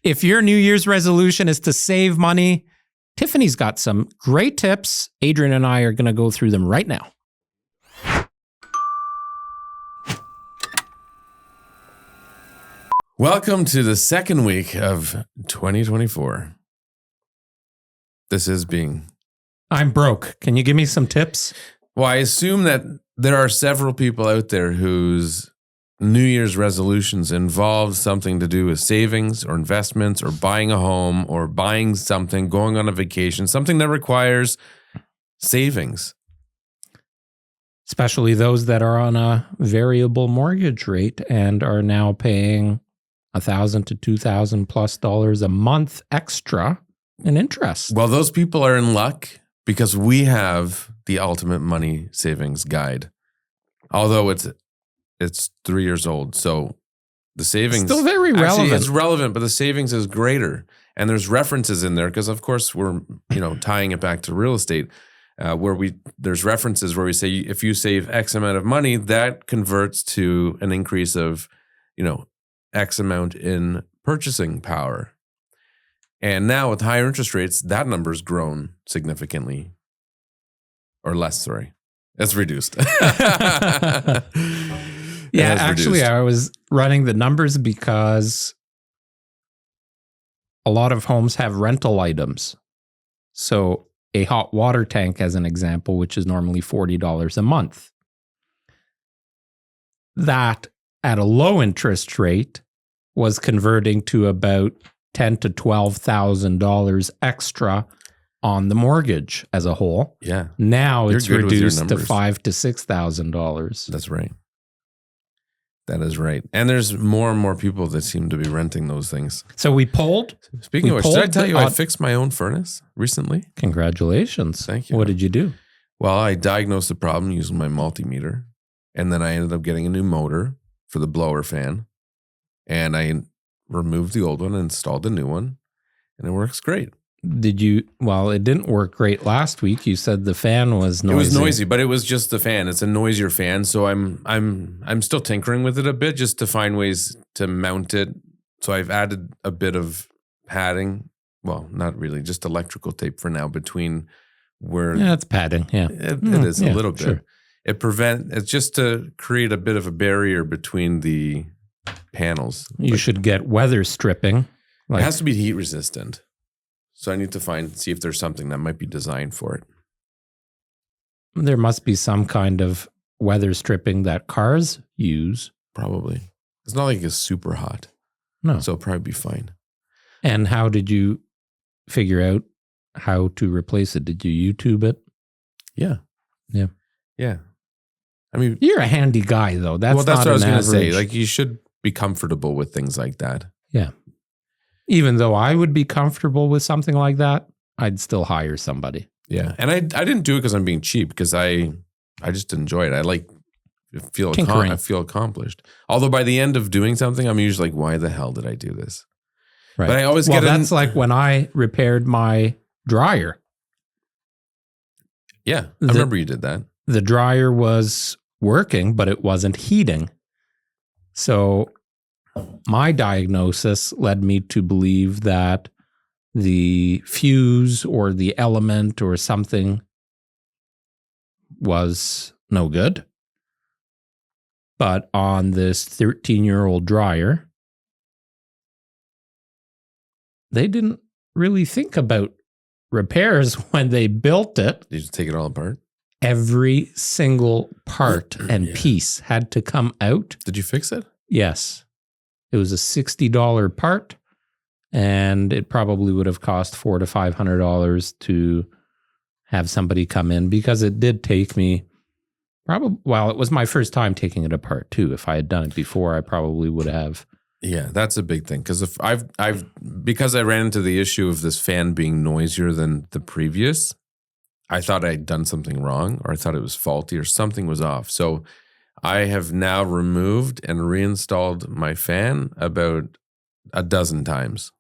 If your New Year's resolution is to save money, Tiffany's got some great tips. Adrian and I are going to go through them right now. Welcome to the second week of 2024. This is being... I'm broke. Can you give me some tips? Well, I assume that there are several people out there whose New Year's resolutions involve something to do with savings or investments or buying a home or buying something, going on a vacation, something that requires savings. Especially those that are on a variable mortgage rate and are now paying $1,000 to $2,000 plus a month extra in interest. Well, those people are in luck because we have the ultimate money savings guide. Although it's 3 years old, so the savings still very relevant. Actually, it's relevant, but the savings is greater. And there's references in there because, of course, we're tying it back to real estate, there's references where we say if you save X amount of money, that converts to an increase of X amount in purchasing power. And now with higher interest rates, that number's grown significantly. Or less, sorry. It's reduced. Yeah, actually, I was running the numbers because a lot of homes have rental items. So a hot water tank, as an example, which is normally $40 a month. That at a low interest rate was converting to about $10,000 to $12,000 extra on the mortgage as a whole. Yeah. Now it's reduced to $5,000 to $6,000. That's right. That is right. And there's more and more people that seem to be renting those things. So we polled. Speaking of which, did I tell you I fixed my own furnace recently? Congratulations. Thank you. What did you do? Well, I diagnosed the problem using my multimeter. And then I ended up getting a new motor for the blower fan. And I removed the old one and installed a new one. And it works great. Well, it didn't work great last week. You said the fan was noisy. It was noisy, but it was just the fan. It's a noisier fan. So I'm still tinkering with it a bit just to find ways to mount it. So I've added a bit of padding. Well, not really, just electrical tape for now between where... Yeah, it's padding. Yeah. It is a little bit. Sure. It's just to create a bit of a barrier between the panels. You should get weather stripping. It has to be heat resistant. So I need to see if there's something that might be designed for it. There must be some kind of weather stripping that cars use. Probably. It's not like it's super hot. No. So it'll probably be fine. And how did you figure out how to replace it? Did you YouTube it? Yeah. Yeah. Yeah. I mean, you're a handy guy, though. That's what I was going to say. Like, you should be comfortable with things like that. Yeah. Even though I would be comfortable with something like that, I'd still hire somebody. Yeah. And I didn't do it because I'm being cheap, because I just enjoy it. I feel accomplished. Although by the end of doing something, I'm usually like, why the hell did I do this? Right. But I always that's like when I repaired my dryer. Yeah. I remember you did that. The dryer was working, but it wasn't heating. So my diagnosis led me to believe that the fuse or the element or something was no good. But on this 13-year-old dryer, they didn't really think about repairs when they built it. Did you just take it all apart? Every single part and piece had to come out. Did you fix it? Yes. It was a $60 part, and it probably would have cost $400 to $500 to have somebody come in, because it did take me it was my first time taking it apart too. If I had done it before, I probably would have. Yeah, that's a big thing, because if because I ran into the issue of this fan being noisier than the previous, I thought I'd done something wrong, or I thought it was faulty, or something was off. So I have now removed and reinstalled my fan about a dozen times.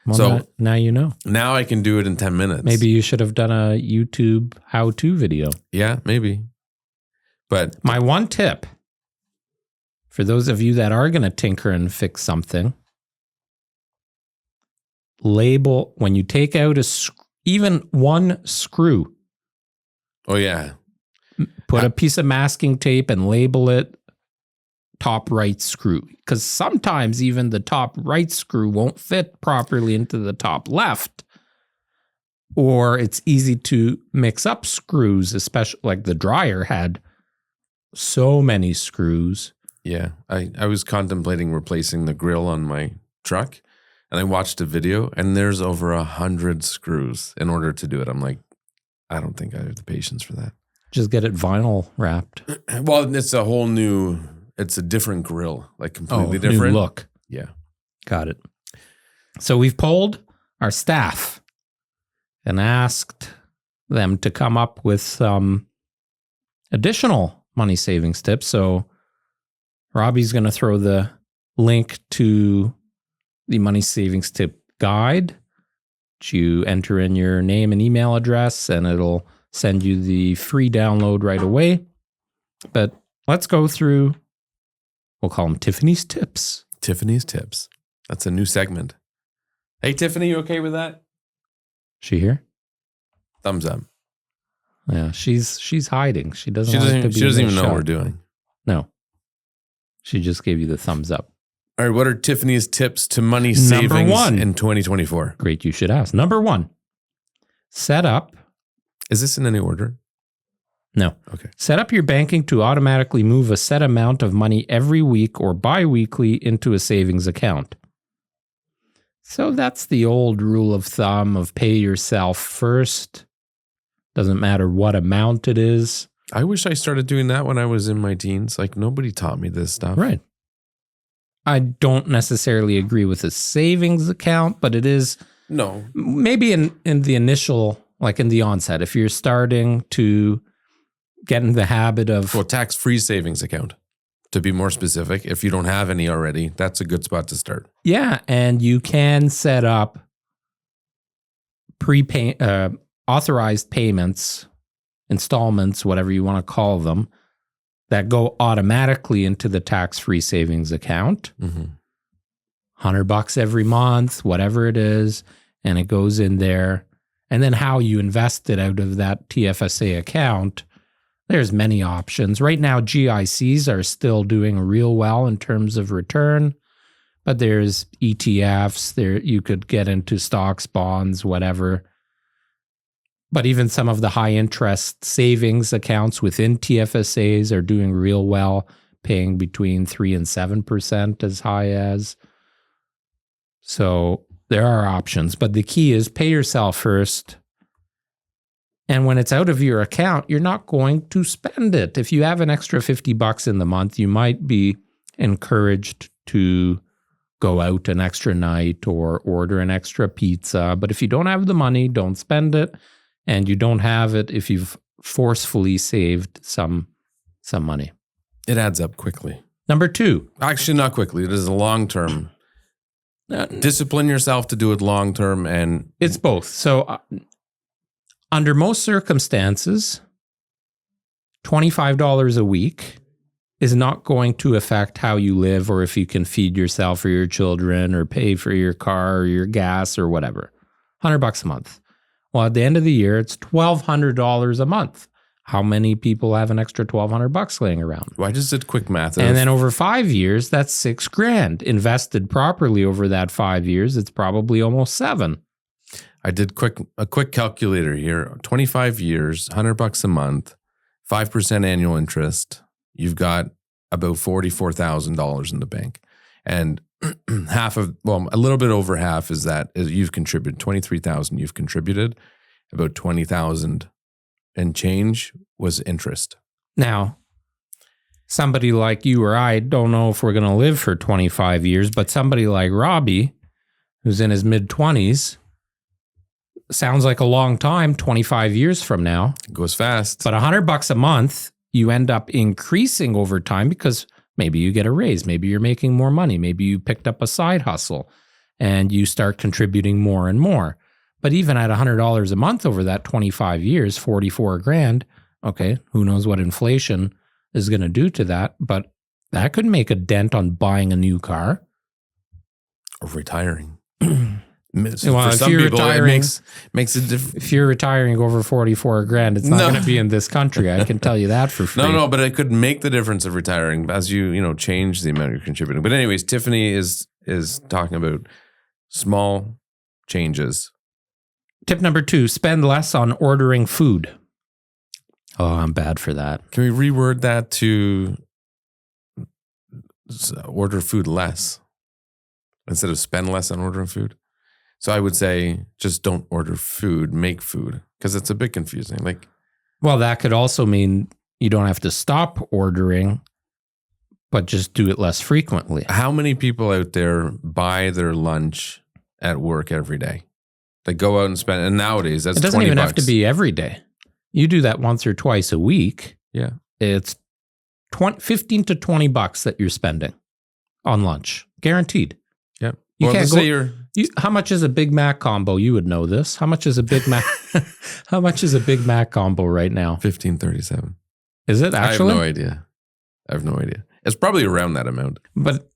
Well, so now you know. Now I can do it in 10 minutes. Maybe you should have done a YouTube how-to video. Yeah, maybe. But my one tip for those of you that are going to tinker and fix something, label when you take out even one screw. Oh, yeah. Put a piece of masking tape and label it top right screw. Because sometimes even the top right screw won't fit properly into the top left. Or it's easy to mix up screws, especially like the dryer had so many screws. Yeah. I was contemplating replacing the grill on my truck, and I watched a video, and there's over 100 screws in order to do it. I'm like, I don't think I have the patience for that. Just get it vinyl wrapped. Well, it's a different grill, like completely different. New look. Yeah. Got it. So we've polled our staff and asked them to come up with some additional money savings tips. So Robbie's going to throw the link to the money savings tip guide. You enter in your name and email address, and it'll send you the free download right away. But let's go through, we'll call them Tiffany's Tips. Tiffany's Tips. That's a new segment. Hey, Tiffany, you okay with that? She here? Thumbs up. Yeah, she's hiding. She doesn't even know what we're doing. No. She just gave you the thumbs up. All right, what are Tiffany's tips to money savings in 2024? Great, you should ask. Number 1, set up. Is this in any order? No. Okay. Set up your banking to automatically move a set amount of money every week or bi-weekly into a savings account. So that's the old rule of thumb of pay yourself first. Doesn't matter what amount it is. I wish I started doing that when I was in my teens. Like, nobody taught me this stuff. Right. I don't necessarily agree with a savings account, but it is maybe in the initial, like in the onset, if you're starting to get in the habit of... Well, tax-free savings account, to be more specific. If you don't have any already, that's a good spot to start. Yeah, and you can set up authorized payments, installments, whatever you want to call them, that go automatically into the tax-free savings account. Mm-hmm. $100 every month, whatever it is, and it goes in there. And then how you invest it out of that TFSA account, there's many options. Right now, GICs are still doing real well in terms of return, but there's ETFs. There you could get into stocks, bonds, whatever. But even some of the high interest savings accounts within TFSAs are doing real well, paying between 3 and 7% as high as. So there are options, but the key is pay yourself first. And when it's out of your account, you're not going to spend it. If you have an extra $50 in the month, you might be encouraged to go out an extra night or order an extra pizza. But if you don't have the money, don't spend it. And you don't have it if you've forcefully saved some money. It adds up quickly. Number 2. Actually, not quickly. It is a long-term. Discipline yourself to do it long-term. And it's both. So under most circumstances, $25 a week is not going to affect how you live or if you can feed yourself or your children or pay for your car or your gas or whatever. $100 a month. Well, at the end of the year, it's $1,200 a month. How many people have an extra $1,200 laying around? Well, I just did quick math. And then over 5 years, that's $6,000. Invested properly over that 5 years, it's probably almost $7,000. I did a quick calculator here. 25 years, $100 a month, 5% annual interest. You've got about $44,000 in the bank. And a little bit over half is you've contributed 23,000. You've contributed about 20,000 and change was interest. Now, somebody like you or I don't know if we're going to live for 25 years, but somebody like Robbie, who's in his mid-20s, sounds like a long time, 25 years from now. It goes fast. But $100 a month, you end up increasing over time because maybe you get a raise. Maybe you're making more money. Maybe you picked up a side hustle and you start contributing more and more. But even at $100 a month over that 25 years, $44,000, okay, who knows what inflation is going to do to that, but that could make a dent on buying a new car. Or retiring. Well, For if some you're people, retiring- it makes a difference. If you're retiring over 44 grand, it's not No. going to be in this country. I can tell you that for free. No, but it could make the difference of retiring as you change the amount you're contributing. But anyways, Tiffany is talking about small changes. Tip number 2, spend less on ordering food. Oh, I'm bad for that. Can we reword that to order food less instead of spend less on ordering food? So I would say just don't order food, make food, because it's a bit confusing. Like, Well, that could also mean you don't have to stop ordering, but just do it less frequently. how many people out there buy their lunch at work every day? They go out and spend, and nowadays that's It doesn't $20. even have to be every day. You do that once or twice a week. Yeah. It's 15 to $20 that you're spending on lunch, guaranteed. Yep. You Well, can't let's go- say you're How much is a Big Mac combo? You would know this. How much is a Big Mac? How much is a Big Mac combo right now? $15.37. Is it actually? I have no idea. It's probably around that amount. But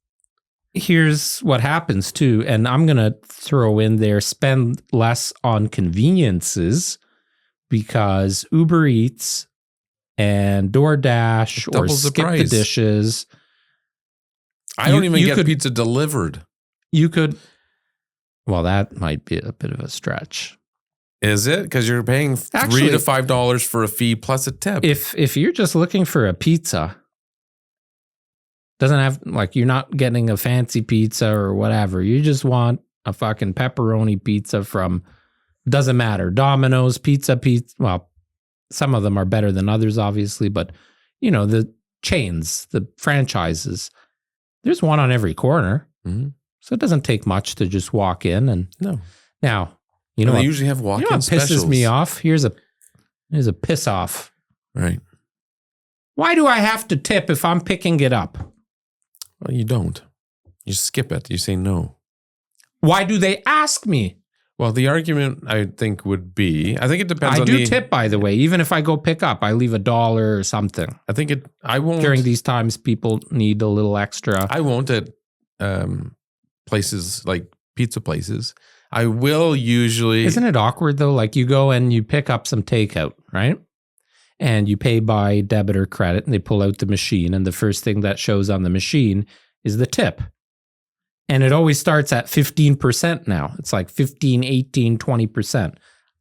here's what happens too, and I'm going to throw in there, spend less on conveniences, because Uber Eats and DoorDash It or doubles the Skip the price. Dishes, I don't You- even you get could- pizza delivered. you could, well, that might be a bit of a stretch. Is it? Because you're paying Actually- $3 to $5 for a fee plus a tip. If you're just looking for a pizza, doesn't have, like, you're not getting a fancy pizza or whatever. You just want a fucking pepperoni pizza from, doesn't matter, Domino's, Pizza. Well, some of them are better than others, obviously, but the chains, the franchises, there's one on every corner. Mhm. So it doesn't take much to just walk in. And No. now, And what, they usually have walk-in what specials. pisses me off? Here's a piss off. Right. Why do I have to tip if I'm picking it up? Well, you don't. You skip it. You say no. Why do they ask me? Well, the argument I think would be, I think it depends I on do the tip, by the way. Even if I go pick up, I leave $1 or something. I won't During these times, people need a little extra. I won't at places like pizza places. I will usually. Isn't it awkward though? Like, you go and you pick up some takeout, right? And you pay by debit or credit, and they pull out the machine, and the first thing that shows on the machine is the tip. And it always starts at 15% now. It's like 15, 18, 20%.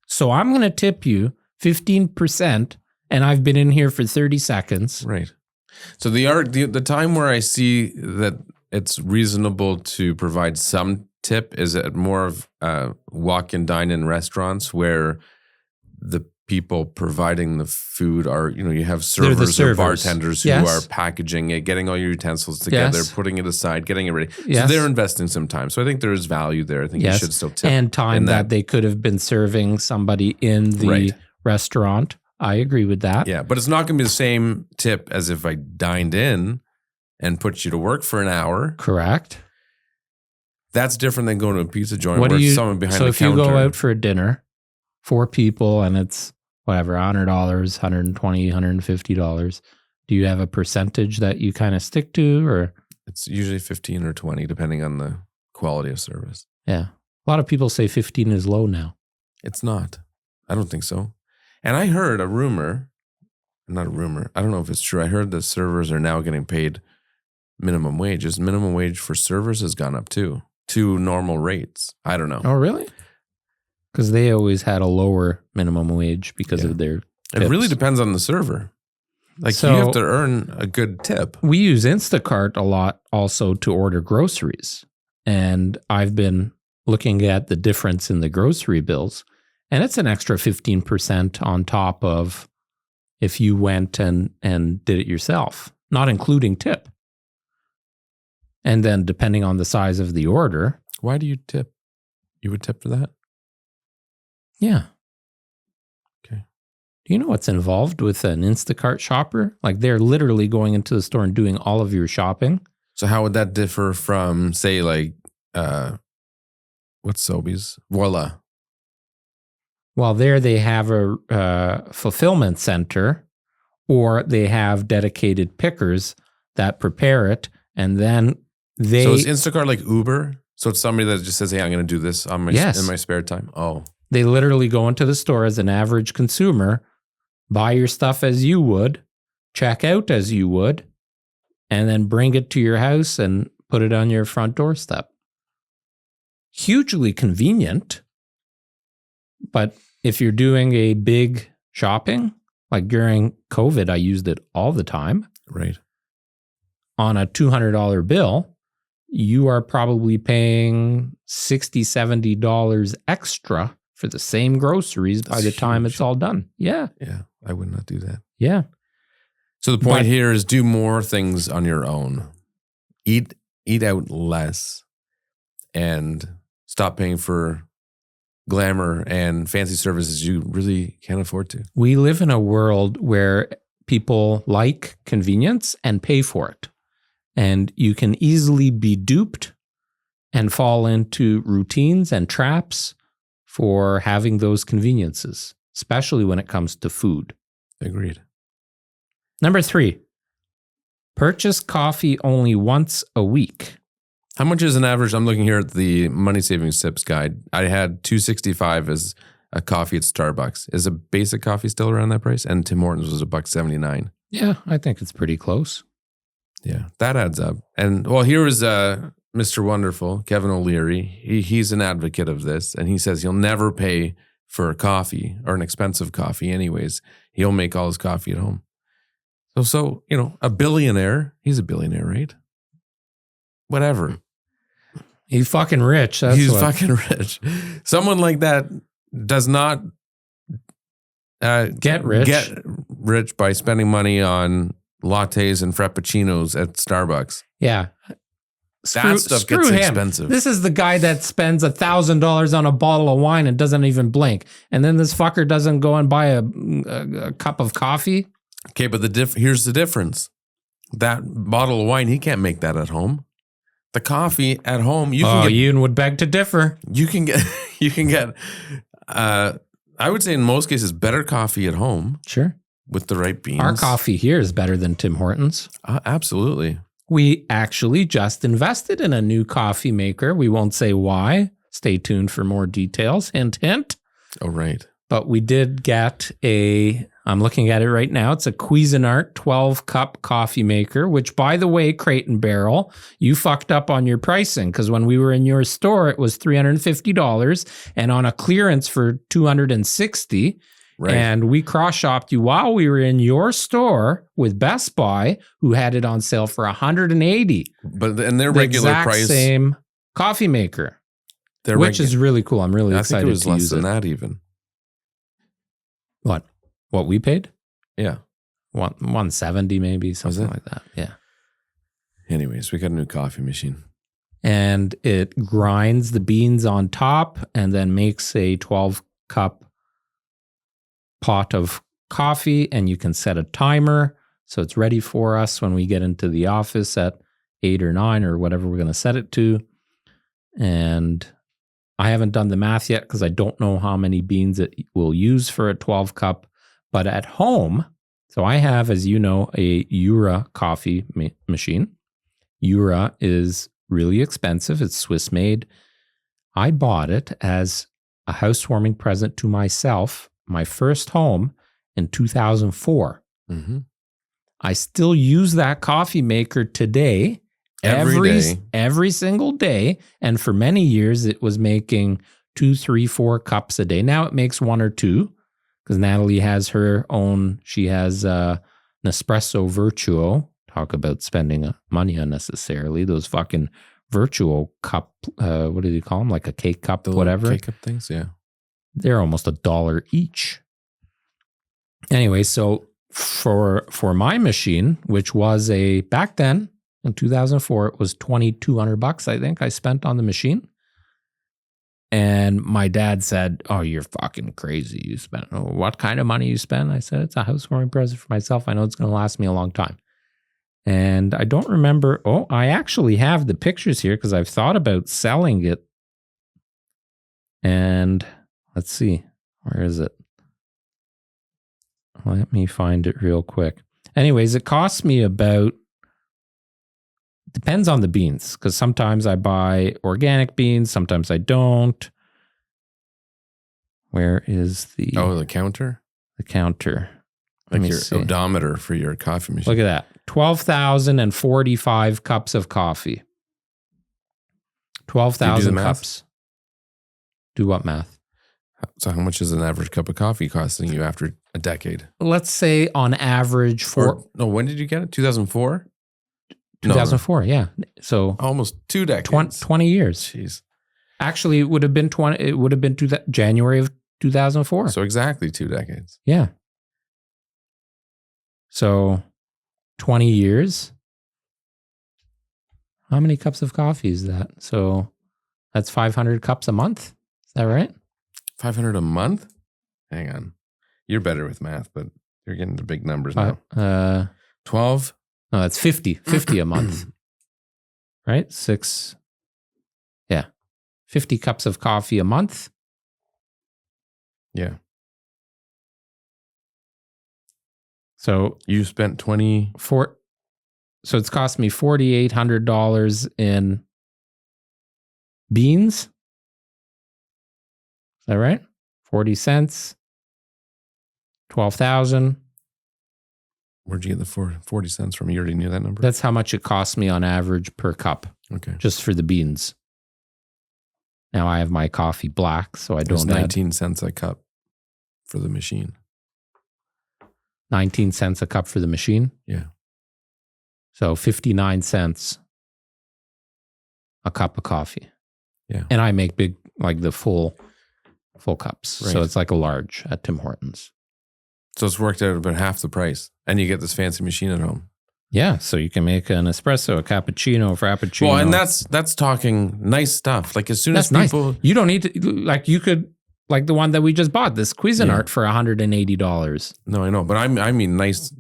So I'm going to tip you 15%, and I've been in here for 30 seconds. Right. So the time where I see that it's reasonable to provide some tip is at more of walk-in dine-in restaurants where the people providing the food are, you have They're the servers or servers. bartenders who Yes. are packaging it, getting all your utensils together, Yes. putting it aside, getting it ready. Yes. So they're investing some time. So I think there is value there. I think you Yes. should still tip. And time in that they could have been serving somebody in the Right. restaurant. I agree with that. Yeah, but it's not going to be the same tip as if I dined in and put you to work for an hour. Correct. That's different than going to a pizza joint What where do you, someone behind so the if counter. you go out for a dinner, 4 people, and it's whatever, $100, $120, $150, do you have a percentage that you kind of stick to, or? It's usually 15 or 20, depending on the quality of service. Yeah. A lot of people say 15 is low now. It's not. I don't think so. And I heard a rumor, not a rumor, I don't know if it's true. I heard that servers are now getting paid minimum wages. Minimum wage for servers has gone up too, to normal rates. I don't know. Oh, really? Because they always had a lower minimum wage because Yeah. of their It tips. really depends on the server. Like So- you have to earn a good tip. We use Instacart a lot also to order groceries. And I've been looking at the difference in the grocery bills. And it's an extra 15% on top of if you went and did it yourself, not including tip. And then depending on the size of the order. Why do you tip? You would tip for that? Yeah. Okay. Do you know what's involved with an Instacart shopper? Like, they're literally going into the store and doing all of your shopping. So how would that differ from, say, like, what's Sobeys? Voila. Well, there they have a fulfillment center, or they have dedicated pickers that prepare it, and then they. So is Instacart like Uber? So it's somebody that just says, hey, I'm going to do this on my Yes. in my spare time. Oh, They literally go into the store as an average consumer, buy your stuff as you would, check out as you would, and then bring it to your house and put it on your front doorstep. Hugely convenient. But if you're doing a big shopping, like during COVID, I used it all the time. right. On a $200 bill, you are probably paying $60, $70 extra for the same groceries by the time it's all done. Yeah. Yeah, I would not do that. Yeah. So the point here is do more things on your own. Eat out less and stop paying for glamour and fancy services you really can't afford to. We live in a world where people like convenience and pay for it. And you can easily be duped and fall into routines and traps for having those conveniences, especially when it comes to food. Agreed. Number 3, purchase coffee only once a week. How much is an average? I'm looking here at the money savings tips guide. I had $2.65 as a coffee at Starbucks. Is a basic coffee still around that price? And Tim Hortons was $1.79. Yeah, I think it's pretty close. Yeah, that adds up. And well, here was Mr. Wonderful, Kevin O'Leary. He's an advocate of this, and he says he'll never pay for a coffee or an expensive coffee anyways. He'll make all his coffee at home. So a billionaire, he's a billionaire, right? Whatever. He's fucking rich. He's fucking rich. Someone like that does not get rich by spending money on lattes and frappuccinos at Starbucks. Yeah. That stuff gets expensive. This is the guy that spends $1,000 on a bottle of wine and doesn't even blink. And then this fucker doesn't go and buy a cup of coffee. Okay, but here's the difference. That bottle of wine, he can't make that at home. The coffee at home, Ian would beg to differ. You can get I would say in most cases better coffee at home. Sure. With the right beans. Our coffee here is better than Tim Hortons. Absolutely. We actually just invested in a new coffee maker. We won't say why. Stay tuned for more details. Hint, hint. Oh, right. But we did get I'm looking at it right now. It's a Cuisinart 12-cup coffee maker, which, by the way, Crate and Barrel, you fucked up on your pricing because when we were in your store, it was $350 and on a clearance for $260. Right. And we cross-shopped you while we were in your store with Best Buy, who had it on sale for $180. But and their regular price, same coffee maker, which is really cool. I'm really excited to use it. I think it was less than that even. What we paid? Yeah, 170 maybe, something like that. Yeah. Anyways, we got a new coffee machine, and it grinds the beans on top and then makes a 12-cup pot of coffee, and you can set a timer so it's ready for us when we get into the office at 8 or 9 or whatever we're going to set it to. And I haven't done the math yet because I don't know how many beans it will use for a 12-cup. But at home, so I have, as you know, a Jura coffee machine. Jura is really expensive. It's Swiss made. I bought it as a housewarming present to myself, my first home in 2004. Mm-hmm. I still use that coffee maker today, every single day. And for many years, it was making 2, 3, 4 cups a day. Now it makes 1 or 2 because Natalie has her own. She has Nespresso Virtuo. Talk about spending money unnecessarily. Those fucking Virtuo cup, what do you call them? Like a cake cup, whatever. Cake cup things, yeah. They're almost $1 each. Anyway, so for my machine, which was back then in 2004, it was $2,200, I think I spent on the machine. And my dad said, "Oh, you're fucking crazy. You spent what kind of money you spend?" I said, "It's a housewarming present for myself. I know it's going to last me a long time." And I don't remember. Oh, I actually have the pictures here because I've thought about selling it. And let's see, where is it? Let me find it real quick. Anyways, it cost me about Depends on the beans, because sometimes I buy organic beans, sometimes I don't. Where is the counter? The counter. Let Like me your see. odometer for your coffee machine. Look at that. 12,045 cups of coffee. 12,000 math? cups. Do what math? So how much is an average cup of coffee costing you after a decade? Let's say on average When did you get it? 2004? 2004, yeah. So Almost 2 decades. 20 years. Jeez. Actually, it would have been January of 2004. So exactly 2 decades. Yeah. So 20 years. How many cups of coffee is that? So that's 500 cups a month. Is that right? 500 a month? Hang on. You're better with math, but you're getting the big numbers now. 12? No, that's 50 a month. Right? 50 cups of coffee a month. Yeah. So You spent so it's cost me $4,800 in beans. Is that right? 40 cents. 12,000. Where'd you get the 40 cents from? You already knew that number? That's how much it costs me on average per cup, Okay. just for the beans. Now I have my coffee black, so I It's don't add 19 cents a cup for the machine. 19 cents a cup for the machine. Yeah. So 59 cents a cup of coffee. Yeah. And I make big, like the full cups. Right. So it's like a large at Tim Hortons. So it's worked out about half the price. And you get this fancy machine at home. Yeah. So you can make an espresso, a cappuccino, frappuccino. Well, and that's talking nice stuff. Like as soon That's as people... nice. You don't need to, like you could, like the one that we just bought, this Cuisinart for $180. No, I know. But I mean nice,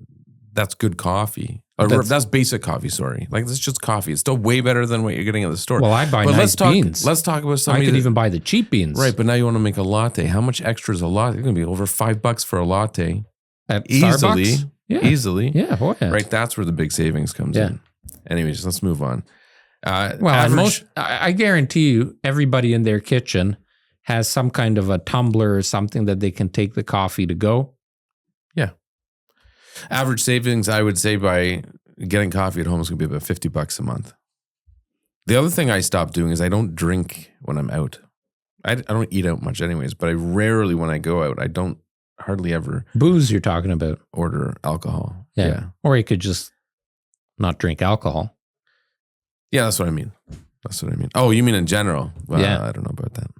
that's good coffee. Or that's basic coffee, sorry. Like that's just coffee. It's still way better than what you're getting at the store. Well, I buy nice beans. Let's talk about I somebody could even buy the cheap beans. Right, but now you want to make a latte. How much extra is a latte? It's going to be over $5 for a latte. At Easily. Starbucks? Yeah. Easily. Yeah. Oh, yeah. Right, that's where the big savings comes in. Anyways, let's move on. I guarantee you, everybody in their kitchen has some kind of a tumbler or something that they can take the coffee to go. Yeah. Average savings, I would say, by getting coffee at home is going to be about $50 a month. The other thing I stopped doing is I don't drink when I'm out. I don't eat out much anyways, but I rarely, when I go out, I don't hardly ever Booze you're talking about. order alcohol. Yeah. Or you could just not drink alcohol. Yeah, that's what I mean. Oh, you mean in general? Well, Yeah. I don't know about that.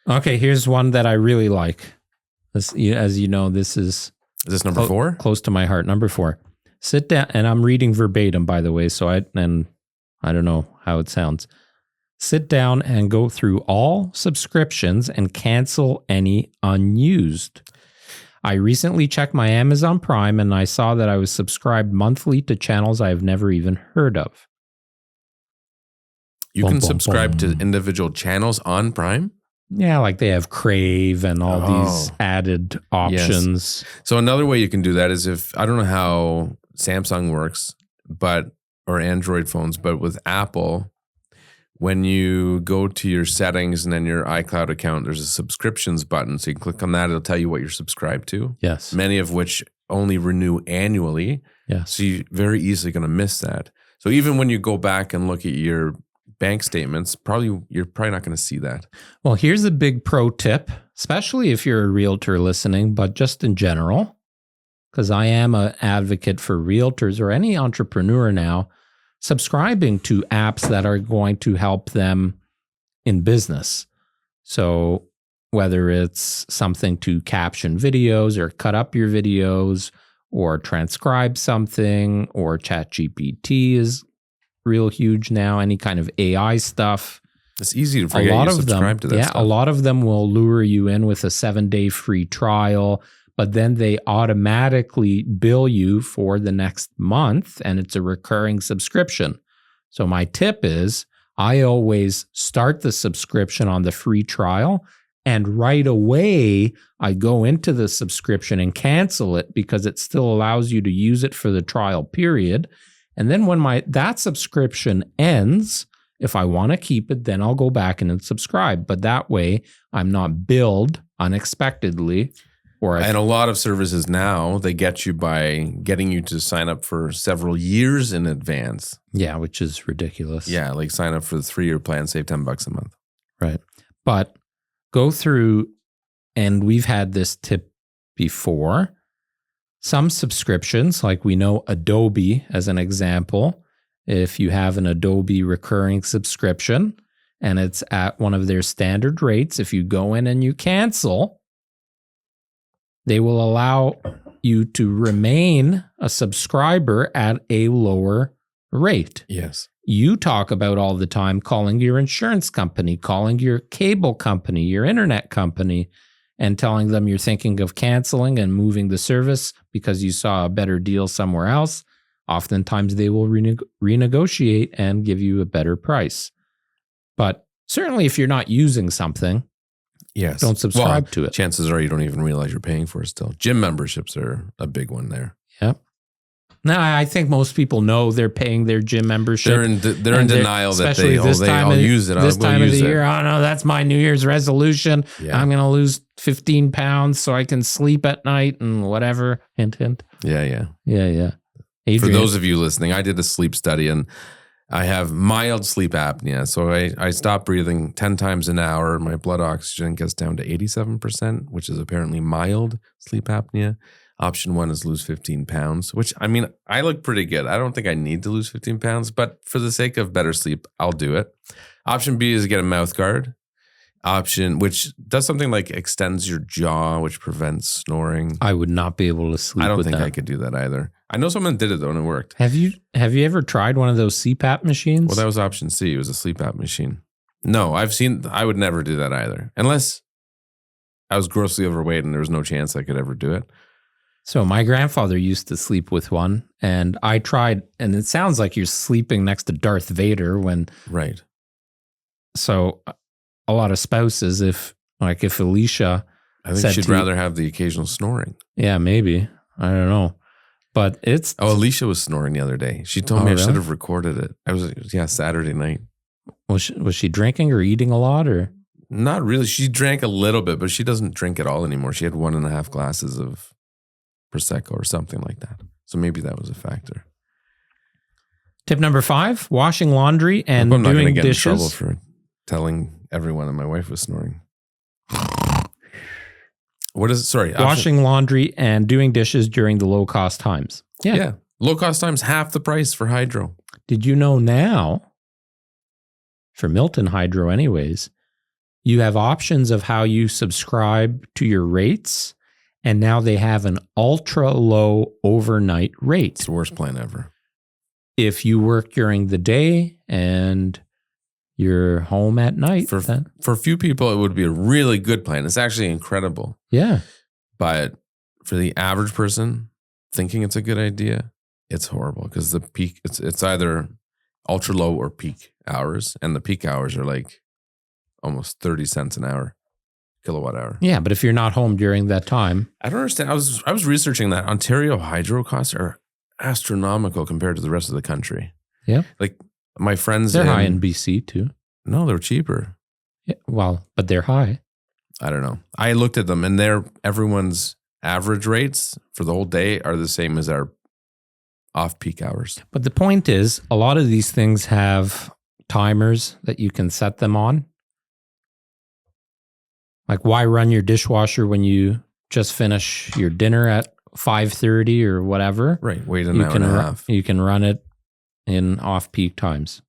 Okay, here's one that I really like. This, as you know, this is Is this number 4? close to my heart. Number 4. Sit down, and I'm reading verbatim, by the way, so I don't know how it sounds. Sit down and go through all subscriptions and cancel any unused. I recently checked my Amazon Prime and I saw that I was subscribed monthly to channels I have never even heard of. You can subscribe to individual channels on Prime? Yeah, like they have Crave and all these added options. Yes. So another way you can do that is I don't know how Samsung works, or Android phones, but with Apple, when you go to your settings and then your iCloud account, there's a subscriptions button. So you can click on that. It'll tell you what you're subscribed to. Yes. Many of which only renew annually. Yes. So you're very easily going to miss that. So even when you go back and look at your bank statements, you're probably not going to see that. Well, here's a big pro tip, especially if you're a realtor listening, but just in general, because I am an advocate for realtors or any entrepreneur now, subscribing to apps that are going to help them in business. So whether it's something to caption videos or cut up your videos or transcribe something, or ChatGPT is real huge now, any kind of AI stuff. It's easy to forget you subscribe to that stuff. A lot of them will lure you in with a 7-day free trial, but then they automatically bill you for the next month, and it's a recurring subscription. So my tip is I always start the subscription on the free trial, and right away I go into the subscription and cancel it because it still allows you to use it for the trial period. And then when that subscription ends, if I want to keep it, then I'll go back and subscribe. But that way I'm not billed unexpectedly. And a lot of services now, they get you by getting you to sign up for several years in advance. Yeah, which is ridiculous. Yeah, like sign up for the 3-year plan, save $10 a month. Right. But go through, and we've had this tip before. Some subscriptions, like we know Adobe as an example, if you have an Adobe recurring subscription and it's at one of their standard rates, if you go in and you cancel, they will allow you to remain a subscriber at a lower rate. Yes. You talk about all the time calling your insurance company, calling your cable company, your internet company, and telling them you're thinking of canceling and moving the service because you saw a better deal somewhere else. Oftentimes they will renegotiate and give you a better price. But certainly if you're not using something, yes, don't subscribe to it. Chances are you don't even realize you're paying for it still. Gym memberships are a big one there. Yep. Now, I think most people know they're paying their gym membership. They're in denial that I'll use it. This time of the year, oh no, that's my New Year's resolution. Yeah. I'm going to lose 15 pounds so I can sleep at night and whatever. Hint, hint. Yeah. Adrian. For those of you listening, I did a sleep study and I have mild sleep apnea. So I stop breathing 10 times an hour. My blood oxygen gets down to 87%, which is apparently mild sleep apnea. Option 1 is lose 15 pounds, which, I mean, I look pretty good. I don't think I need to lose 15 pounds, but for the sake of better sleep, I'll do it. Option B is get a mouth guard. Which does something like extends your jaw, which prevents snoring. I would not be able to sleep. I don't with think that. I could do that either. I know someone did it though, and it worked. Have you ever tried one of those CPAP machines? Well, that was option C. It was a sleep app machine. No, I would never do that either, unless I was grossly overweight and there was no chance I could ever do it. So my grandfather used to sleep with one, and I tried, and it sounds like you're sleeping next to Darth Vader when. Right. So a lot of spouses, if Alicia, I think she'd rather have the occasional snoring. Yeah, maybe. I don't know. But it's... Oh, Alicia was snoring the other day. She told me I should have recorded it. Saturday night. Was she drinking or eating a lot or? Not really. She drank a little bit, but she doesn't drink at all anymore. She had 1.5 glasses of Prosecco or something like that. So maybe that was a factor. Tip number 5, washing laundry and doing dishes. I'm not going to get in trouble for telling everyone that my wife was snoring. What is it? Sorry. Washing laundry and doing dishes during the low cost times. Yeah. Low cost times, half the price for hydro. Did you know now, for Milton Hydro anyways, you have options of how you subscribe to your rates, and now they have an ultra low overnight rate. It's the worst plan ever. If you work during the day and you're home at night. For a few people, it would be a really good plan. It's actually incredible. Yeah. But for the average person thinking it's a good idea, it's horrible because the peak, it's either ultra low or peak hours. And the peak hours are like almost 30 cents an hour, kilowatt hour. Yeah, but if you're not home during that time. I don't understand. I was researching that. Ontario hydro costs are astronomical compared to the rest of the country. Yeah. Like my friends. They're high in BC too. No, they're cheaper. Yeah, well, but they're high. I don't know. I looked at them and everyone's average rates for the whole day are the same as our off-peak hours. But the point is, a lot of these things have timers that you can set them on. Like, why run your dishwasher when you just finish your dinner at 5:30 or whatever? Right. Wait an hour and a half. You can run it in off-peak times.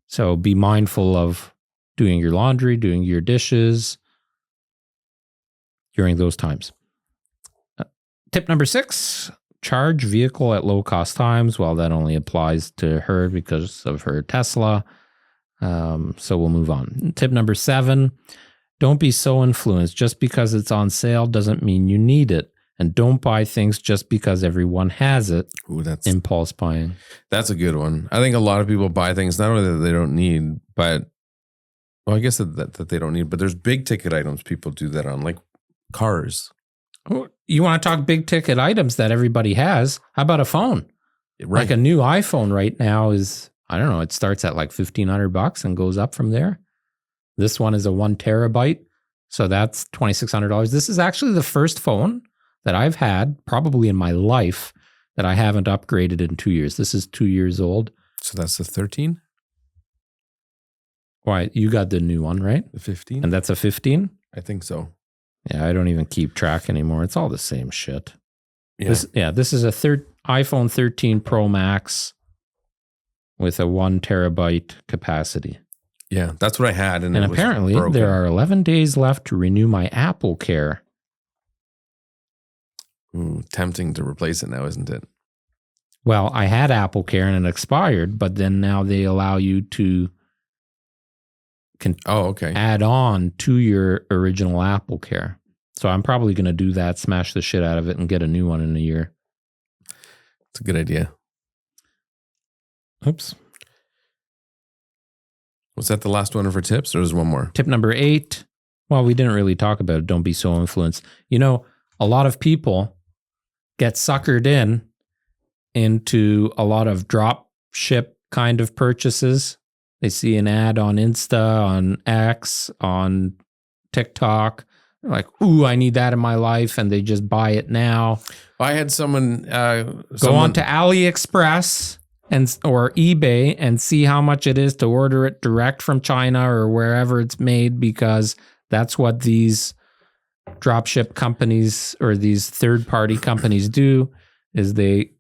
So be mindful of doing your laundry, doing your dishes during those times. Tip number 6, charge vehicle at low cost times. Well, that only applies to her because of her Tesla. So we'll move on. Tip number 7, don't be so influenced. Just because it's on sale doesn't mean you need it. And don't buy things just because everyone has it. Ooh, that's impulse buying. That's a good one. I think a lot of people buy things not only that they don't need, but well, I guess that they don't need, but there's big ticket items people do that on, like cars. You want to talk big ticket items that everybody has? How about a phone? Like a new iPhone right now is, I don't know, it starts at like $1,500 and goes up from there. This one is a 1 terabyte. So that's $2,600. This is actually the first phone that I've had probably in my life that I haven't upgraded in 2 years. This is 2 years old. So that's the 13? Why? You got the new one, right? The 15? And that's a 15? I think so. Yeah, I don't even keep track anymore. It's all the same shit. Yeah. This is a iPhone 13 Pro Max with a 1 terabyte capacity. Yeah, that's what I had. And apparently there are 11 days left to renew my Apple Care. Ooh, tempting to replace it now, isn't it? Well, I had Apple Care and it expired, but then now they allow you to add on to your original Apple Care. So I'm probably going to do that, smash the shit out of it, and get a new one in a year. It's a good idea. Oops. Was that the last one for tips, or there's one more? Tip number 8. Well, we didn't really talk about it. Don't be so influenced. You know, a lot of people get suckered into a lot of drop ship kind of purchases. They see an ad on Insta, on X, on TikTok. They're like, ooh, I need that in my life. And they just buy it now. I had someone go on to AliExpress or eBay and see how much it is to order it direct from China or wherever it's made, because that's what these dropship companies or these third-party companies do, is they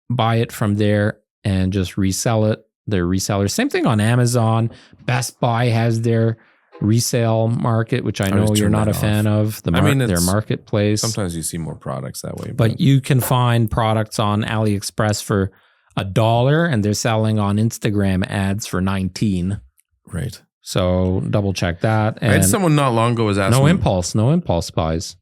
buy it from there and just resell it. They're resellers. Same thing on Amazon. Best Buy has their resale market, which I know you're not a fan of. Their marketplace. Sometimes you see more products that way. But you can find products on AliExpress for $1 and they're selling on Instagram ads for $19. Right. So double check that. And I had someone not long ago was asking. No impulse buys.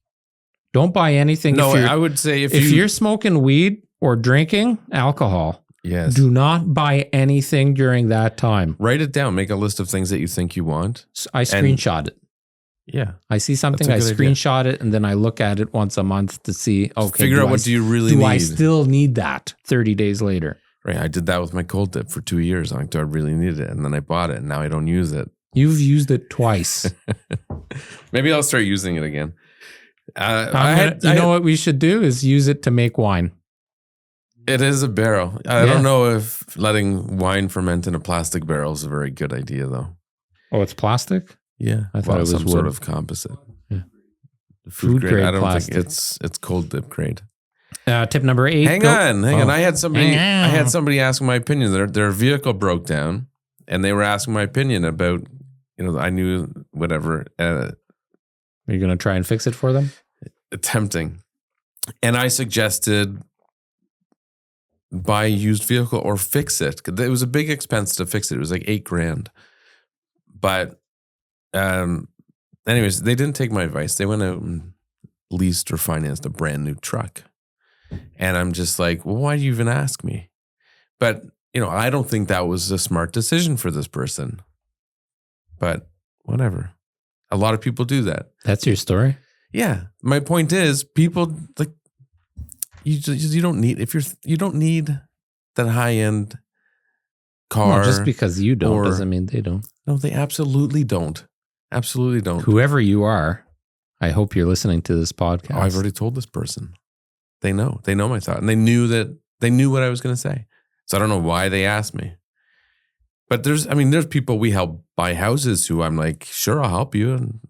Don't buy anything. No, I would say if you're smoking weed or drinking alcohol, yes, do not buy anything during that time. Write it down. Make a list of things that you think you want. I screenshot it. Yeah. I see something, I screenshot it, and then I look at it once a month to see, okay, figure out what do you really need. Do I still need that 30 days later? Right. I did that with my cold dip for 2 years. I'm like, do I really need it? And then I bought it, and now I don't use it. You've used it twice. Maybe I'll start using it again. You know what we should do is use it to make wine. It is a barrel. I don't know if letting wine ferment in a plastic barrel is a very good idea, though. Oh, it's plastic? Yeah. I thought it was some wood. sort of composite. Yeah. Food grade. I don't plastic. think it's cold dip grade. Tip number 8. Hang on. I had somebody asking my opinion. Their vehicle broke down, and they were asking my opinion about, I knew whatever. Are you going to try and fix it for them? Attempting. And I suggested buy a used vehicle or fix it. It was a big expense to fix it. It was like $8,000. But anyways, they didn't take my advice. They went out and leased or financed a brand new truck. And I'm just like, well, why do you even ask me? But, I don't think that was a smart decision for this person. But whatever. A lot of people do that. That's your story? Yeah. My point is, people like you don't need you don't need that high-end car. No, just because you don't doesn't mean they don't. No, they absolutely don't. Absolutely don't. Whoever you are, I hope you're listening to this podcast. Oh, I've already told this person. They know my thought, and they knew what I was going to say. So I don't know why they asked me. But there's people we help buy houses who I'm like, sure, I'll help you. And,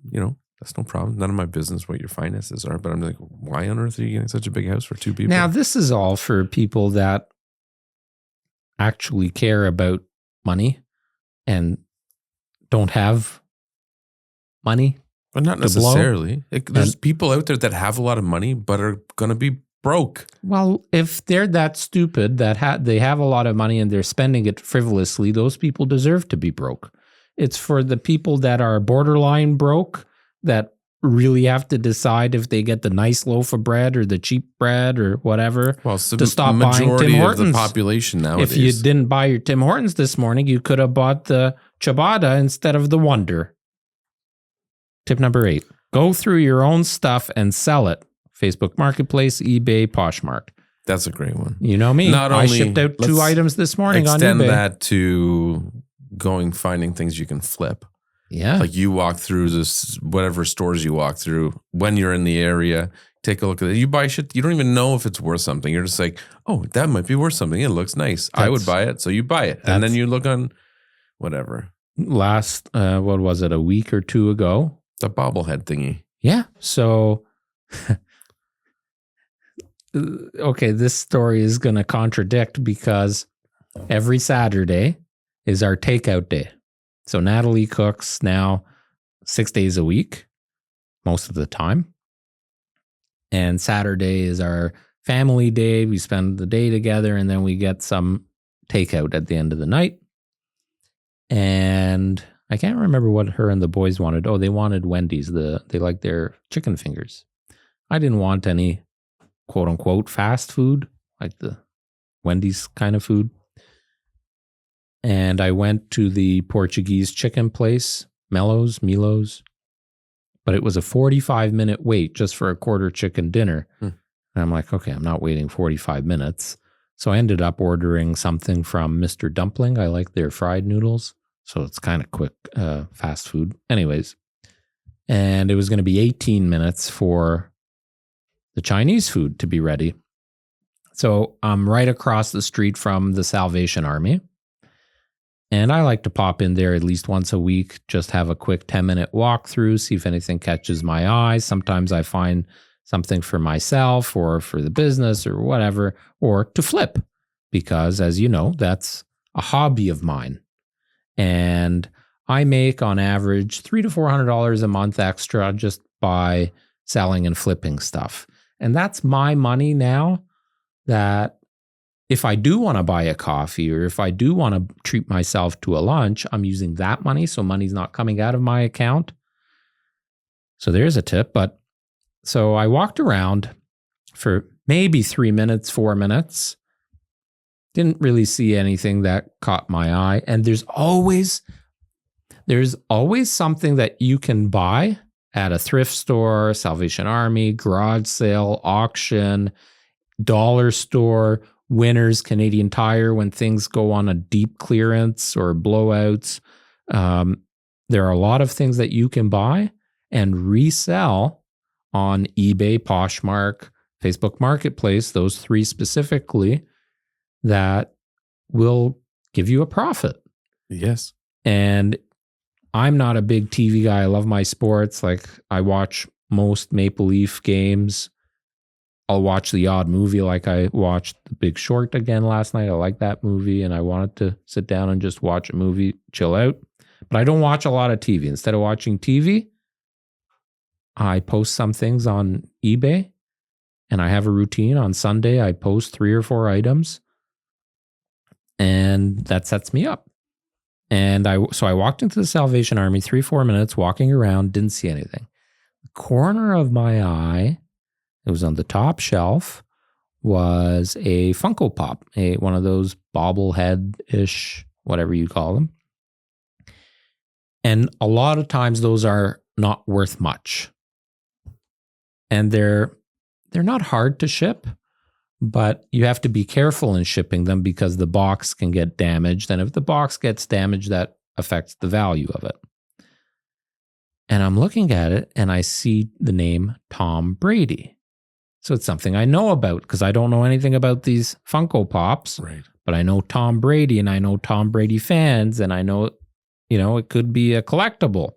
that's no problem. None of my business what your finances are. But I'm like, why on earth are you getting such a big house for 2 people? Now, this is all for people that actually care about money and don't have money. But not necessarily. There's people out there that have a lot of money but are going to be broke. Well, if they're that stupid that they have a lot of money and they're spending it frivolously, those people deserve to be broke. It's for the people that are borderline broke that really have to decide if they get the nice loaf of bread or the cheap bread or whatever to stop buying Tim Hortons. Of the population nowadays. If you didn't buy your Tim Hortons this morning, you could have bought the ciabatta instead of the Wonder. Tip number 8, go through your own stuff and sell it. Facebook Marketplace, eBay, Poshmark. That's a great one. You know me. Not I only- shipped out 2 let's items this morning on Extend eBay. that to finding things you can flip. Yeah. Like you walk through this, whatever stores you walk through, when you're in the area, take a look at it. You buy shit, you don't even know if it's worth something. You're just like, oh, that might be worth something. It looks nice. I would buy it. So you buy it. And then you look on whatever. Last, what was it, a week or 2 ago? The bobblehead thingy. Yeah. So, okay, this story is going to contradict because every Saturday is our takeout day. So Natalie cooks now 6 days a week, most of the time. And Saturday is our family day. We spend the day together and then we get some takeout at the end of the night. And I can't remember what her and the boys wanted. Oh, they wanted Wendy's. They like their chicken fingers. I didn't want any quote unquote fast food, like the Wendy's kind of food. And I went to the Portuguese chicken place, Milo's. But it was a 45-minute wait just for a quarter chicken dinner. And I'm like, okay, I'm not waiting 45 minutes. So I ended up ordering something from Mr. Dumpling. I like their fried noodles. So it's kind of quick, fast food. Anyways, and it was going to be 18 minutes for the Chinese food to be ready. So I'm right across the street from the Salvation Army. And I like to pop in there at least once a week, just have a quick 10-minute walkthrough, see if anything catches my eye. Sometimes I find something for myself or for the business or whatever, or to flip, because as you know, that's a hobby of mine. And I make on average $300 to $400 a month extra just by selling and flipping stuff. And that's my money now that if I do want to buy a coffee or if I do want to treat myself to a lunch, I'm using that money. So money's not coming out of my account. So there's a tip. But so I walked around for maybe 3 minutes, 4 minutes. Didn't really see anything that caught my eye. And there's always something that you can buy at a thrift store, Salvation Army, garage sale, auction, dollar store, Winners, Canadian Tire, when things go on a deep clearance or blowouts. There are a lot of things that you can buy and resell on eBay, Poshmark, Facebook Marketplace, those 3 specifically, that will give you a profit. Yes. And I'm not a big TV guy. I love my sports. Like I watch most Maple Leaf games. I'll watch the odd movie, like I watched The Big Short again last night. I like that movie and I wanted to sit down and just watch a movie, chill out. But I don't watch a lot of TV. Instead of watching TV, I post some things on eBay and I have a routine. On Sunday, I post 3 or 4 items and that sets me up. And I walked into the Salvation Army, 3-4 minutes, walking around, didn't see anything. The corner of my eye, it was on the top shelf, was a Funko Pop, one of those bobblehead-ish, whatever you call them. And a lot of times those are not worth much. And they're not hard to ship, but you have to be careful in shipping them because the box can get damaged. And if the box gets damaged, that affects the value of it. And I'm looking at it and I see the name Tom Brady. So it's something I know about because I don't know anything about these Funko Pops, Right. but I know Tom Brady and I know Tom Brady fans and I know, it could be a collectible.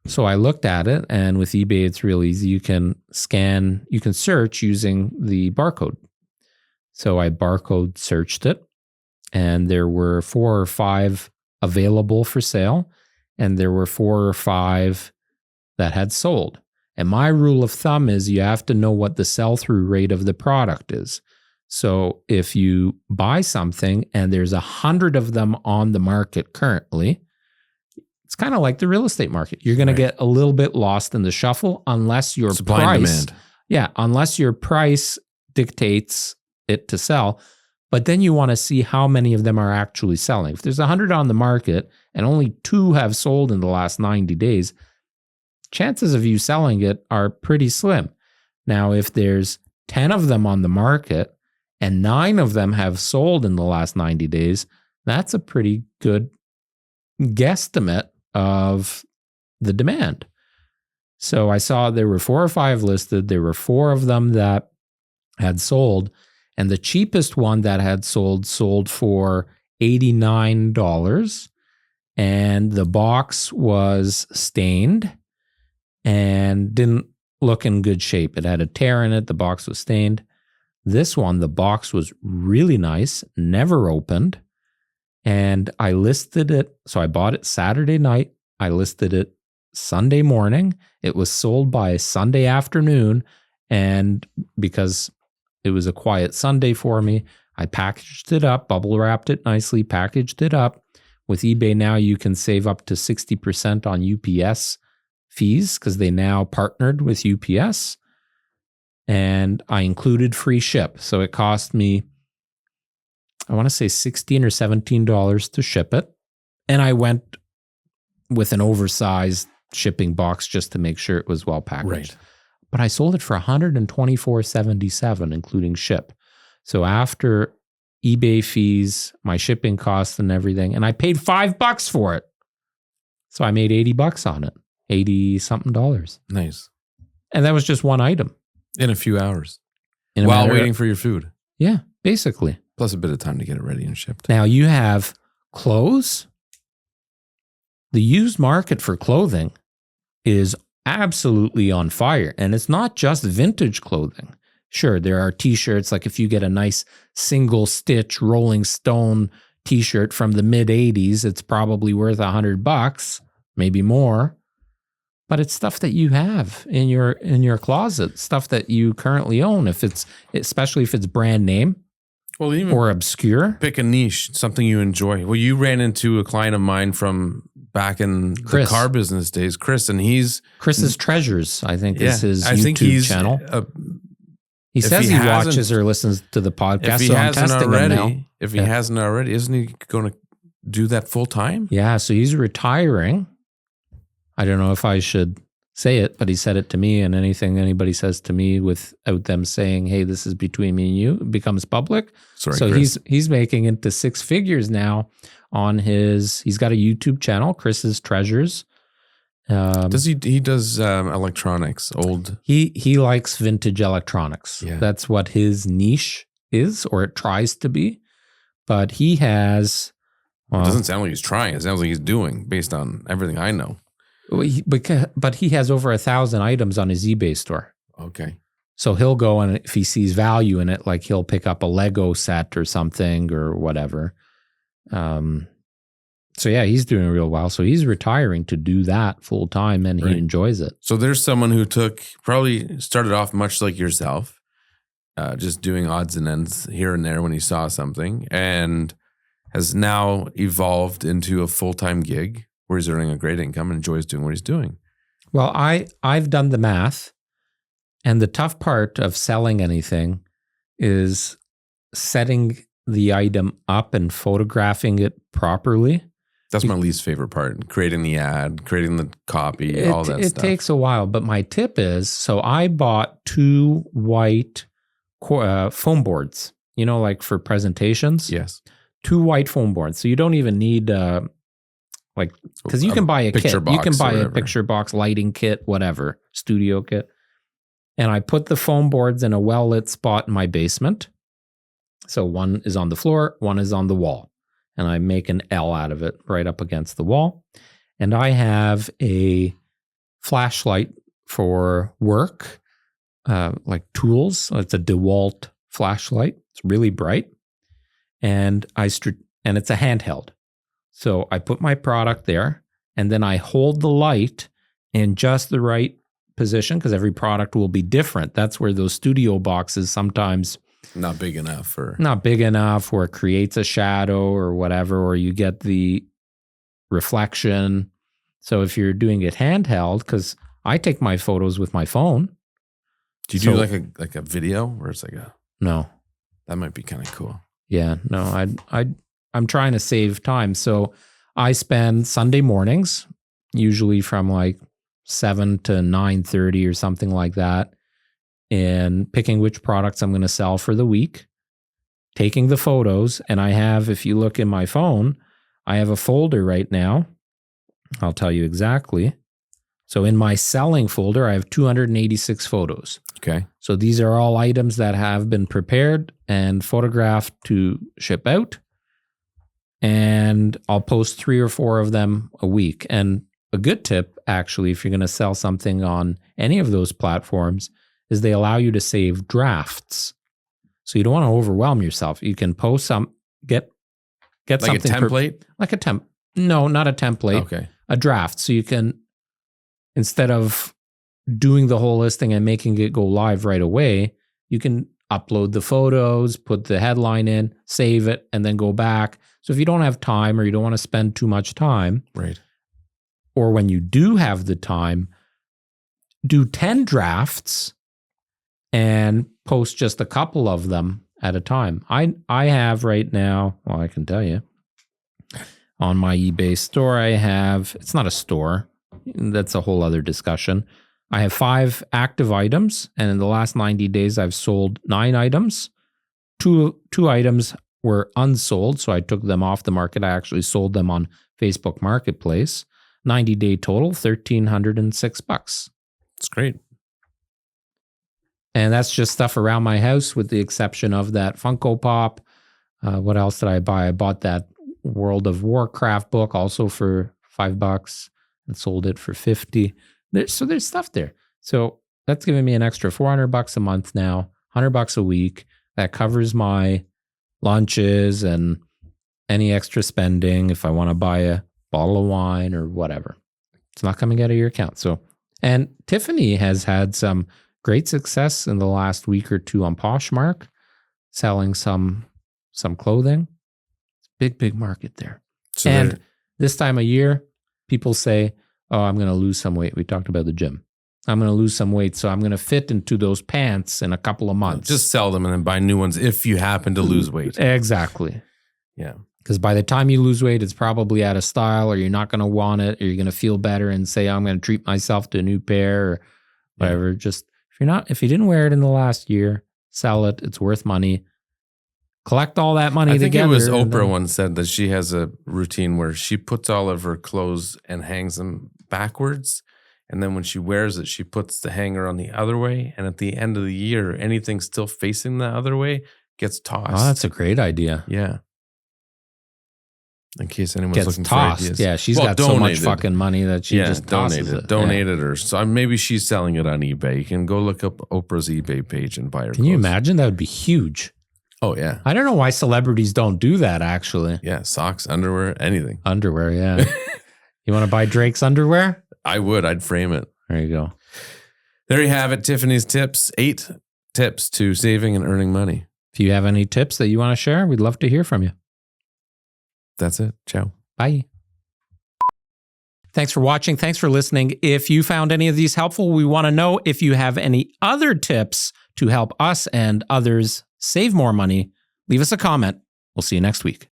So I looked at it and with eBay, it's real easy. You can search using the barcode. So I barcode searched it and there were 4 or 5 available for sale and there were 4 or 5 that had sold. And my rule of thumb is you have to know what the sell-through rate of the product is. So if you buy something and there's 100 of them on the market currently, it's kind of like the real estate market. You're going to get a little bit lost in the shuffle unless your Supply and price, demand. unless your price dictates it to sell. But then you want to see how many of them are actually selling. If there's 100 on the market and only 2 have sold in the last 90 days, chances of you selling it are pretty slim. Now, if there's 10 of them on the market, and 9 of them have sold in the last 90 days, that's a pretty good guesstimate of the demand. So I saw there were 4 or 5 listed. There were 4 of them that had sold, and the cheapest one that had sold for $89, and the box was stained and didn't look in good shape. It had a tear in it. The box was stained. This one, the box was really nice, never opened. And I listed it. So I bought it Saturday night. I listed it Sunday morning. It was sold by Sunday afternoon. And because it was a quiet Sunday for me, I packaged it up, bubble wrapped it nicely, packaged it up. With eBay now, you can save up to 60% on UPS fees because they now partnered with UPS. And I included free ship. So it cost me, I want to say $16 or $17 to ship it. And I went with an oversized shipping box just to make sure it was well packaged. Right. But I sold it for $124.77, including ship. So after eBay fees, my shipping costs and everything, and I paid $5 for it. So I made $80 on it, 80 something dollars. Nice. And that was just one item. In a few hours. In a While matter waiting of- for your food. Yeah, basically. Plus a bit of time to get it ready and shipped. Now you have clothes. The used market for clothing is absolutely on fire. And it's not just vintage clothing. Sure, there are t-shirts, like if you get a nice single stitch Rolling Stone t-shirt from the mid 80s, it's probably worth $100, maybe more. But it's stuff that you have in your closet, stuff that you currently own, especially if it's brand name. Well, even or obscure. Pick a niche, something you enjoy. Well, you ran into a client of mine from back in Chris. the car business days, Chris, and he's Chris's Treasures, I think, is his I YouTube think he's channel. He if says he he hasn't- watches or listens to the podcast, if he so I'm hasn't testing him now. already, if he Yeah. hasn't already, isn't he going to do that full time? Yeah, so he's retiring. I don't know if I should say it, but he said it to me, and anything anybody says to me without them saying, hey, this is between me and you, it becomes public. Sorry, So Chris. he's making into 6 figures now on he's got a YouTube channel, Chris's Treasures. Does he does electronics, old. He likes vintage electronics. Yeah. That's what his niche is, or it tries to be. But he has, It doesn't sound like he's trying. It sounds like he's doing based on everything I know. but he has over 1,000 items on his eBay store. Okay. So he'll go, and if he sees value in it, like he'll pick up a Lego set or something or whatever. So yeah, he's doing real well. So he's retiring to do that full time, and Right. he enjoys it. So there's someone who probably started off much like yourself, just doing odds and ends here and there when he saw something, and has now evolved into a full-time gig where he's earning a great income and enjoys doing what he's doing. Well, I've done the math, and the tough part of selling anything is setting the item up and photographing it properly. That's my least favorite part. Creating the ad, creating the copy, all that It stuff. takes a while, but my tip is, so I bought 2 white foam boards, like for presentations. Yes. 2 white foam boards. So you don't even need because you can buy a kit. picture You can box or buy a whatever. picture box, lighting kit, whatever, studio kit. And I put the foam boards in a well-lit spot in my basement. So one is on the floor, one is on the wall. And I make an L out of it right up against the wall. And I have a flashlight for work, like tools. It's a DeWalt flashlight. It's really bright. And and it's a handheld. So I put my product there, and then I hold the light in just the right position, because every product will be different. That's where those studio boxes sometimes Not big enough or not big enough, or it creates a shadow or whatever, or you get the reflection. So if you're doing it handheld, because I take my photos with my phone. do you so- do like a video where it's No. that might be kind of cool. Yeah, no, I'm trying to save time. So I spend Sunday mornings, usually from like 7 to 9:30 or something like that. in picking which products I'm going to sell for the week, taking the photos. And I have, if you look in my phone, I have a folder right now. I'll tell you exactly. So in my selling folder, I have 286 photos. Okay. So these are all items that have been prepared and photographed to ship out. And I'll post 3 or 4 of them a week. And a good tip, actually, if you're going to sell something on any of those platforms, is they allow you to save drafts. So you don't want to overwhelm yourself. You can post some, get Like something. a template? No, not a template. Okay. A draft. So you can, instead of doing the whole listing and making it go live right away, you can upload the photos, put the headline in, save it, and then go back. So if you don't have time or you don't want to spend too much time, Right. or when you do have the time, do 10 drafts and post just a couple of them at a time. I have right now, well, I can tell you, on my eBay store, I have, it's not a store, that's a whole other discussion. I have 5 active items, and in the last 90 days, I've sold 9 items. Two items were unsold, so I took them off the market. I actually sold them on Facebook Marketplace. 90-day total, $1,306. It's great. And that's just stuff around my house, with the exception of that Funko Pop. What else did I buy? I bought that World of Warcraft book also for $5 and sold it for $50. So there's stuff there. So that's giving me an extra $400 a month now, $100 a week. That covers my lunches and any extra spending if I want to buy a bottle of wine or whatever. It's not coming out of your account. So, and Tiffany has had some great success in the last week or two on Poshmark, selling some clothing. Big market there. So and this time of year, people say, oh, I'm going to lose some weight. We talked about the gym. I'm going to lose some weight, so I'm going to fit into those pants in a couple of months. just sell them and then buy new ones if you happen to lose weight. Exactly. Yeah. Because by the time you lose weight, it's probably out of style, or you're not going to want it, or you're going to feel better and say, I'm going to treat myself to a new pair or whatever. Yeah. Just if you didn't wear it in the last year, sell it. It's worth money. Collect all that money together. I think it was Oprah once said that she has a routine where she puts all of her clothes and hangs them backwards. And then when she wears it, she puts the hanger on the other way. And at the end of the year, anything still facing the other way gets tossed. Oh, that's a great idea. Yeah. In case anyone's gets looking tossed. for ideas. Yeah, she's got so much fucking money that she just tosses it. Donated her. So maybe she's selling it on eBay. You can go look up Oprah's eBay page and buy her Can you imagine? That would be huge. Oh, yeah. I don't know why celebrities don't do that, actually. Yeah, socks, underwear, anything. Underwear, yeah. You want to buy Drake's underwear? I would. I'd frame it. There you go. There you have it. Tiffany's tips. 8 tips to saving and earning money. If you have any tips that you want to share, we'd love to hear from you. That's it. Ciao. Bye. Thanks for watching. Thanks for listening. If you found any of these helpful, we want to know if you have any other tips to help us and others save more money. Leave us a comment. We'll see you next week.